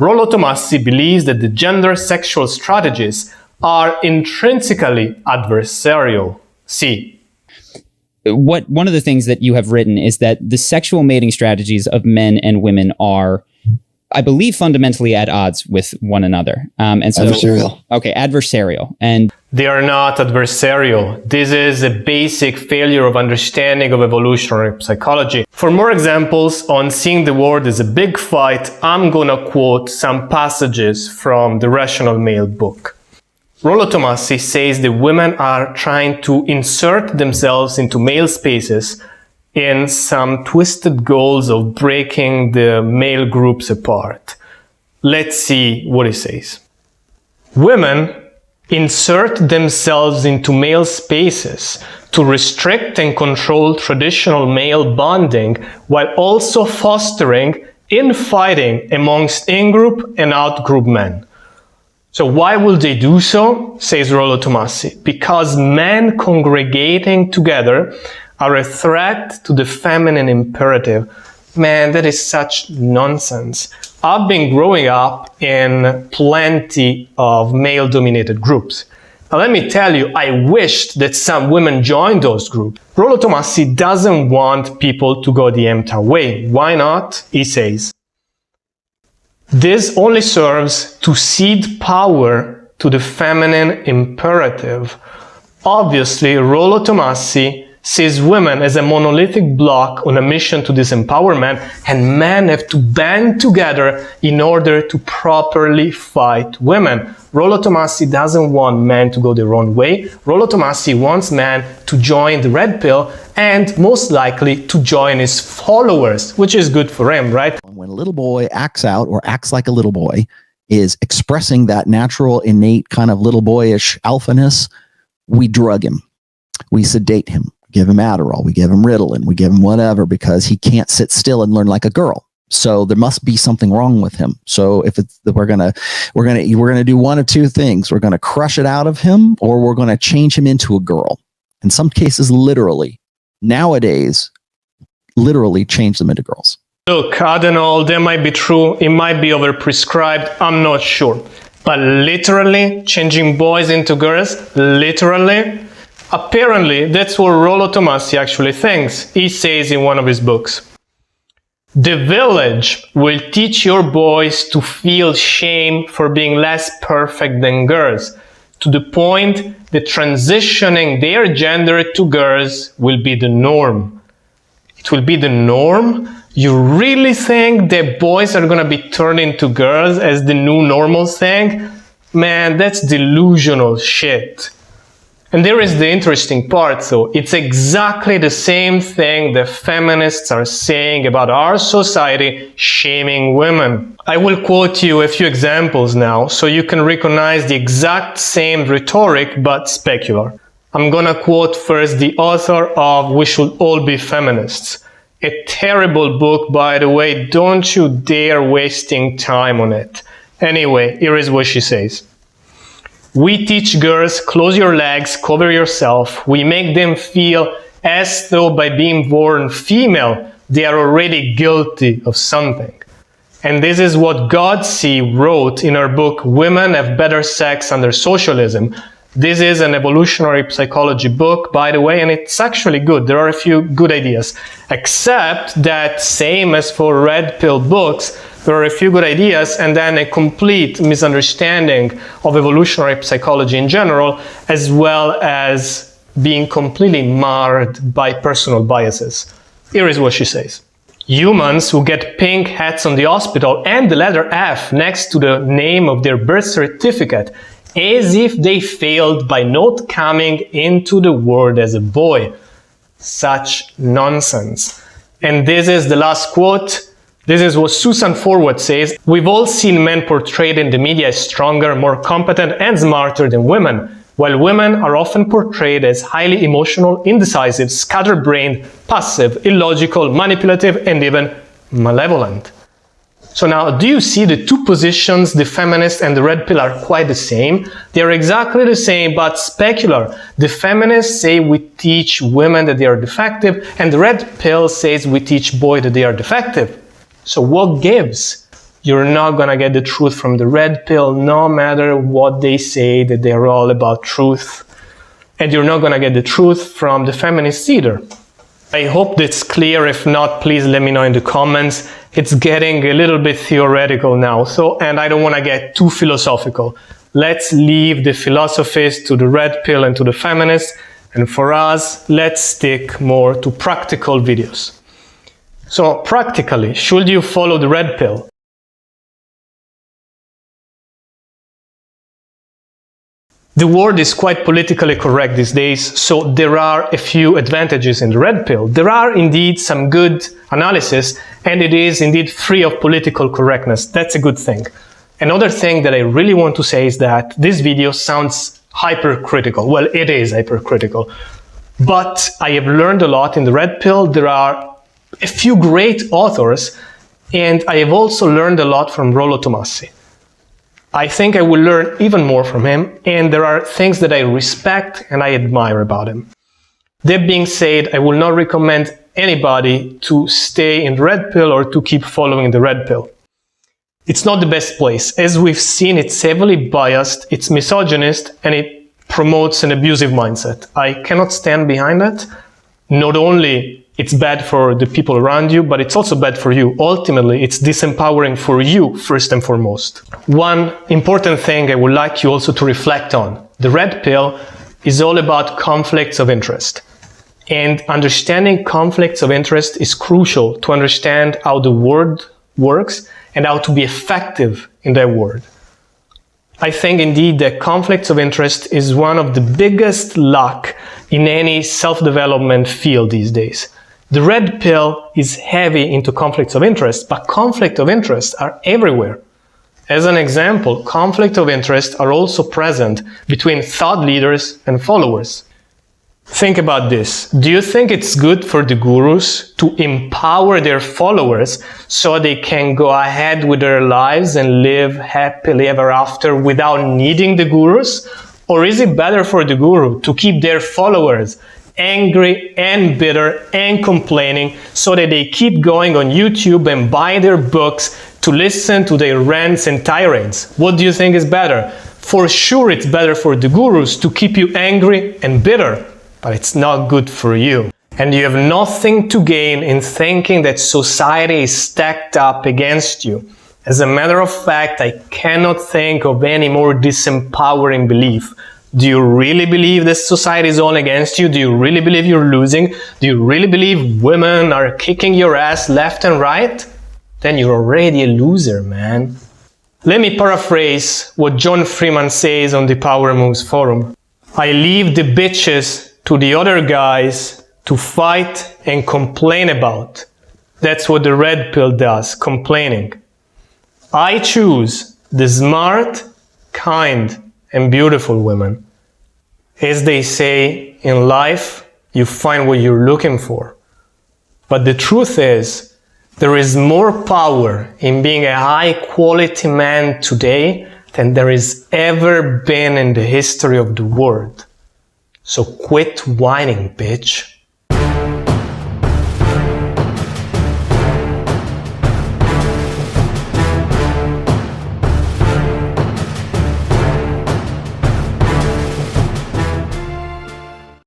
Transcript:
Rollo Tomassi believes that the gender sexual strategies are intrinsically adversarial. See. One of the things that you have written is that the sexual mating strategies of men and women are, I believe, fundamentally at odds with one another. And so, adversarial. Okay, adversarial. And they are not adversarial. This is a basic failure of understanding of evolutionary psychology. For more examples on seeing the world as a big fight, I'm gonna quote some passages from the Rational Male book. Rollo Tomassi says that women are trying to insert themselves into male spaces in some twisted goals of breaking the male groups apart. Let's see what he says. Women insert themselves into male spaces to restrict and control traditional male bonding while also fostering infighting amongst in-group and out-group men. So why will they do so, says Rollo Tomassi? Because men congregating together are a threat to the feminine imperative. Man, that is such nonsense. I've been growing up in plenty of male-dominated groups. Now let me tell you, I wished that some women joined those groups. Rollo Tomassi doesn't want people to go the empty way. Why not? He says, this only serves to cede power to the feminine imperative. Obviously, Rollo Tomassi sees women as a monolithic block on a mission to disempower men, and men have to band together in order to properly fight women. Rollo Tomassi doesn't want men to go their own way. Rollo Tomassi wants men to join the red pill and most likely to join his followers, which is good for him, right? When a little boy acts out or acts like a little boy, is expressing that natural, innate kind of little boyish alphaness, we drug him. We sedate him. Give him Adderall, we give him Ritalin, we give him whatever, because he can't sit still and learn like a girl. So there must be something wrong with him. So if it's we're gonna do one of two things. We're gonna crush it out of him, or we're gonna change him into a girl. In some cases, literally. Nowadays, literally change them into girls. Look, I don't know, that might be true. It might be overprescribed. I'm not sure. But literally changing boys into girls, literally. Apparently, that's what Rollo Tomassi actually thinks. He says in one of his books, the village will teach your boys to feel shame for being less perfect than girls, to the point that transitioning their gender to girls will be the norm. It will be the norm? You really think that boys are gonna be turned into girls as the new normal thing? Man, that's delusional shit. And there is the interesting part, though. It's exactly the same thing the feminists are saying about our society shaming women. I will quote you a few examples now, so you can recognize the exact same rhetoric, but specular. I'm gonna quote first the author of We Should All Be Feminists. A terrible book, by the way. Don't you dare wasting time on it. Anyway, here is what she says. We teach girls, close your legs, cover yourself. We make them feel as though by being born female, they are already guilty of something. And this is what Godsey wrote in her book, Women Have Better Sex Under Socialism. This is an evolutionary psychology book, by the way, and it's actually good. There are a few good ideas, except that same as for red pill books, there are a few good ideas and then a complete misunderstanding of evolutionary psychology in general, as well as being completely marred by personal biases. Here is what she says. Humans who get pink hats on the hospital and the letter F next to the name of their birth certificate, as if they failed by not coming into the world as a boy. Such nonsense. And this is the last quote. This is what Susan Forward says. We've all seen men portrayed in the media as stronger, more competent, and smarter than women, while women are often portrayed as highly emotional, indecisive, scatterbrained, passive, illogical, manipulative, and even malevolent. So now, do you see the two positions, the feminist and the red pill, are quite the same? They are exactly the same, but specular. The feminists say we teach women that they are defective, and the red pill says we teach boys that they are defective. So what gives? You're not gonna get the truth from the red pill, no matter what they say that they're all about truth. And you're not gonna get the truth from the feminists either. I hope that's clear. If not, please let me know in the comments. It's getting a little bit theoretical now, and I don't wanna get too philosophical. Let's leave the philosophies to the red pill and to the feminists. And for us, let's stick more to practical videos. So practically, should you follow the red pill? The world is quite politically correct these days, so there are a few advantages in the red pill. There are indeed some good analysis, and it is indeed free of political correctness. That's a good thing. Another thing that I really want to say is that this video sounds hypercritical. Well, it is hypercritical. But I have learned a lot in the red pill. There are a few great authors, and I have also learned a lot from Rollo Tomassi. I think I will learn even more from him, and there are things that I respect and I admire about him. That being said, I will not recommend anybody to stay in the red pill or to keep following the red pill. It's not the best place. As we've seen, it's heavily biased, it's misogynist, and it promotes an abusive mindset. I cannot stand behind that. Not only it's bad for the people around you, but it's also bad for you. Ultimately, it's disempowering for you, first and foremost. One important thing I would like you also to reflect on. The red pill is all about conflicts of interest. And understanding conflicts of interest is crucial to understand how the world works and how to be effective in that world. I think indeed that conflicts of interest is one of the biggest lack in any self-development field these days. The red pill is heavy into conflicts of interest, but conflicts of interest are everywhere. As an example, conflicts of interest are also present between thought leaders and followers. Think about this. Do you think it's good for the gurus to empower their followers so they can go ahead with their lives and live happily ever after without needing the gurus? Or is it better for the guru to keep their followers angry and bitter and complaining so that they keep going on YouTube and buy their books to listen to their rants and tirades? What do you think is better? For sure it's better for the gurus to keep you angry and bitter, but it's not good for you. And you have nothing to gain in thinking that society is stacked up against you. As a matter of fact, I cannot think of any more disempowering belief. Do you really believe that society is all against you? Do you really believe you're losing? Do you really believe women are kicking your ass left and right? Then you're already a loser, man. Let me paraphrase what John Freeman says on the Power Moves forum. I leave the bitches to the other guys to fight and complain about. That's what the red pill does, complaining. I choose the smart, kind, and beautiful women. As they say, in life, you find what you're looking for. But the truth is, there is more power in being a high-quality man today than there has ever been in the history of the world. So quit whining, bitch.